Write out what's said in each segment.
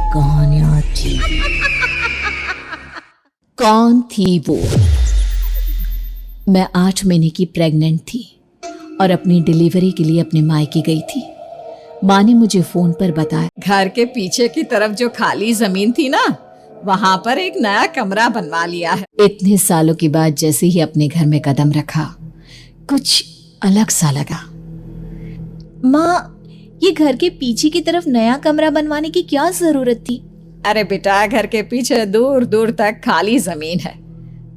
कहानियां थी। कौन थी वो? मैं 8 महीने की प्रेग्नेंट थी और अपनी डिलीवरी के लिए अपने मायके गई थी। माँ ने मुझे फोन पर बताया, घर के पीछे की तरफ जो खाली जमीन थी ना, वहाँ पर एक नया कमरा बनवा लिया है। इतने सालों के बाद जैसे ही अपने घर में कदम रखा, कुछ अलग सा लगा। माँ, ये घर के पीछे की तरफ नया कमरा बनवाने की क्या जरूरत थी? अरे बेटा, घर के पीछे दूर दूर तक खाली जमीन है।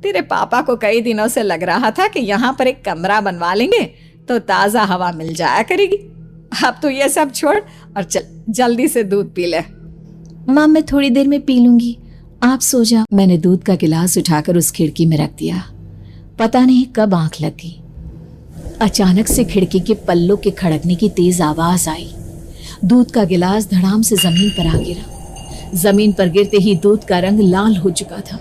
तेरे पापा को कई दिनों से लग रहा था कि यहाँ पर एक कमरा बनवा लेंगे तो ताजा हवा मिल जाया करेगी। अब तो ये सब छोड़ और चल जल्दी से दूध पी ले। माँ, मैं थोड़ी देर में पी लूंगी, आप सो जाओ। मैंने दूध का गिलास उठाकर उस खिड़की में रख दिया। पता नहीं कब आंख लग गई। अचानक से खिड़की के पल्लों के खड़कने की तेज आवाज आई। दूध का गिलास धड़ाम से जमीन पर आ गिरा। जमीन पर गिरते ही दूध का रंग लाल हो चुका था।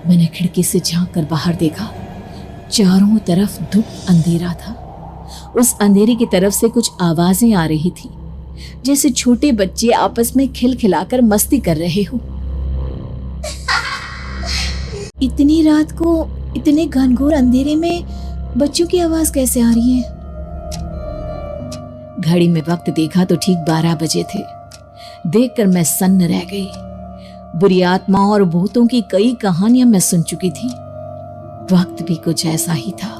मैंने खिड़की से झांक कर बाहर देखा। चारों तरफ धुप अंधेरा था। उस अंधेरे की तरफ से कुछ आवाजें आ रही थी, जैसे छोटे बच्चे आपस में खिलखिलाकर मस्ती कर रहे हो। इतनी रात को इतने घनघोर अंधेरे में बच्चों की आवाज कैसे आ रही है? घड़ी में वक्त देखा तो ठीक 12 बजे थे। देखकर मैं सन्न रह गई। बुरी आत्माओं और भूतों की कई कहानियां मैं सुन चुकी थी। वक्त भी कुछ ऐसा ही था।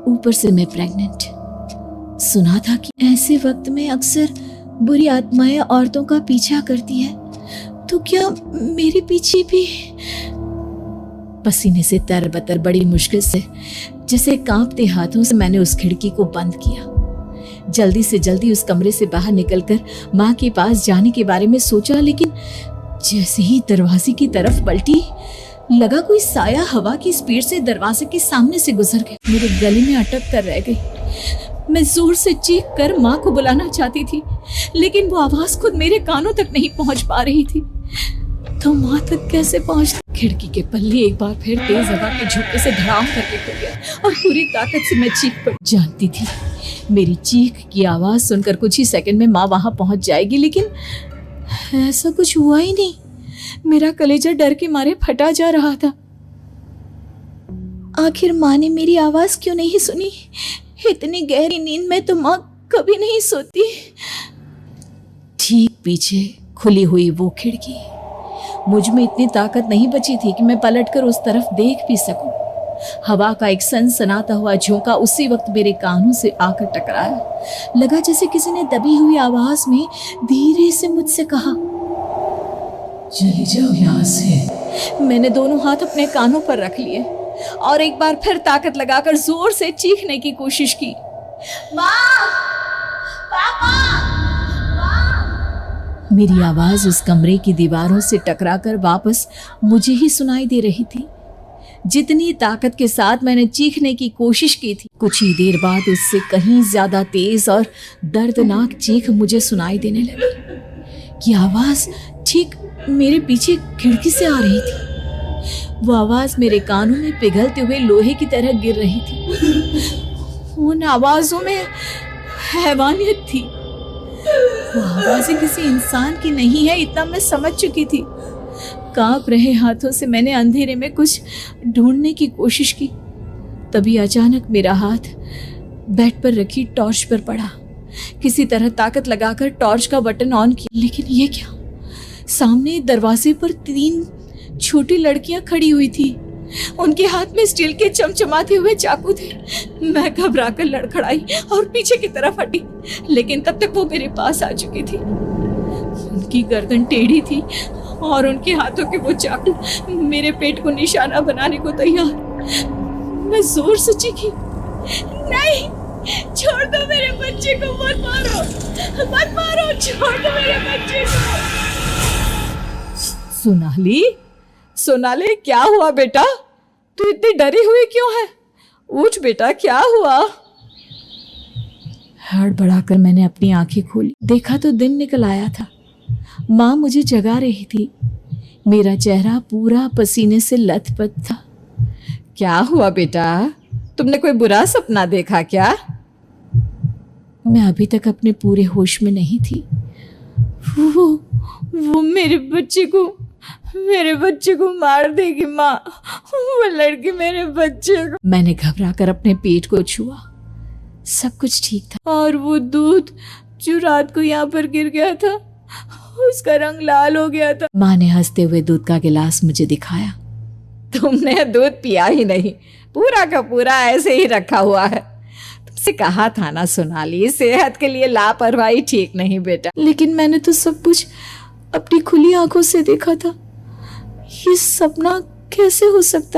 ऊपर से मैं प्रेग्नेंट। सुना था कि ऐसे वक्त में अक्सर बुरी आत्माएं औरतों का पीछा करती है, तो क्या मेरे पीछे भी? पसीने से तरबतर बड़ी मुश्किल से, जैसे कांपते हाथों से मैंने उस खिड़की को बंद किया। जल्दी से जल्दी उस कमरे से बाहर निकलकर माँ के पास जाने के बारे में सोचा, लेकिन जैसे ही दरवाजे की तरफ पलटी, लगा कोई साया हवा की स्पीड से दरवाजे के सामने से गुजर गया। मेरे गले में अटक कर रह गई। मैं जोर से चीख कर माँ को बुलाना चाहती थी, लेकिन वो आवाज खुद मेरे कानों तक नहीं पहुंच पा रही थी। तो माँ तक कैसे पहुंचती? खिड़की के पल्ले एक बार फिर तेज हवा के झोंके से धड़ाम करके खुल गया और पूरी ताकत से मैं चीख पड़ी। जानती थी मेरी चीख की आवाज सुनकर कुछ ही सेकंड में माँ वहां पहुंच जाएगी, लेकिन ऐसा कुछ हुआ ही नहीं। मेरा कलेजा डर के मारे फटा जा रहा था। आखिर माँ ने मेरी आवाज क्यों नहीं सुनी? इतनी गहरी नींद में तो माँ कभी नहीं सोती। ठीक पीछे खुली हुई वो खिड़की। मुझ में इतनी ताकत नहीं बची थी कि मैं पलटकर उस तरफ देख भी सकूं। हवा का एक सनसनाता हुआ झोंका उसी वक्त मेरे कानों से आकर टकराया। लगा जैसे किसी ने दबी हुई आवाज में धीरे से मुझसे कहा, चली जाओ यहाँ से। मैंने दोनों हाथ अपने कानों पर रख लिए और एक बार फिर ताकत लगाकर जोर से चीखने की कोशिश की। माँ! पापा! मेरी आवाज उस कमरे की दीवारों से टकराकर वापस मुझे ही सुनाई दे रही थी। जितनी ताकत के साथ मैंने चीखने की कोशिश की थी, कुछ ही देर बाद उससे कहीं ज्यादा तेज और दर्दनाक चीख मुझे सुनाई देने लगी। ये आवाज ठीक मेरे पीछे खिड़की से आ रही थी। वो आवाज मेरे कानों में पिघलते हुए लोहे की तरह गिर रही थी। उन आवाजों में हैवानियत थी। वो आवाजें किसी इंसान की नहीं है, इतना मैं समझ चुकी थी। कांप रहे हाथों से मैंने अंधेरे में कुछ ढूंढने की कोशिश की। तभी अचानक मेरा हाथ बेड पर रखी टॉर्च पर पड़ा। किसी तरह ताकत लगाकर टॉर्च का बटन ऑन किया, लेकिन ये क्या? सामने दरवाजे पर 3 छोटी लड़कियां खड़ी हुई थी। उनके हाथ में स्टील के चमचमाते हुए चाकू थे। मैं घबराकर लड़खड़ाई और पीछे की तरफ हटी, लेकिन तब तक वो मेरे पास आ चुकी थी। उनकी गर्दन टेढ़ी थी और उनके हाथों के वो चाकू मेरे पेट को निशाना बनाने को तैयार। मैं जोर से चीखी, नहीं, छोड़ दो मेरे बच्चे को, मत मारो, मत मारो, छोड़ दो मेरे बच्चे को। सोनाली, क्या हुआ बेटा? तू इतनी डरी हुई क्यों है? उठ बेटा, क्या हुआ? हड़बड़ाकर मैंने अपनी आंखें खोली। देखा तो दिन निकल आया था। माँ मुझे जगा रही थी। मेरा चेहरा पूरा पसीने से लथपथ था। क्या हुआ बेटा? तुमने कोई बुरा सपना देखा क्या? मैं अभी तक अपने पूरे होश में नहीं थी। वो मेरे बच्चे को मार देगी माँ। वो लड़की मेरे बच्चे को। मैंने घबरा कर अपने पेट को छुआ। सब कुछ ठीक था। और वो दूध जो रात को यहाँ पर गिर गया था, उसका रंग लाल हो गया था। माँ ने हंसते हुए दूध का गिलास मुझे दिखाया। तुमने दूध पिया ही नहीं, पूरा का पूरा ऐसे ही रखा हुआ है। तुमसे कहा था ना सोनाली, सेहत के लिए लापरवाही ठीक नहीं बेटा। लेकिन मैंने तो सब कुछ अपनी खुली आंखों से देखा था। ये सपना कैसे हो सकता है?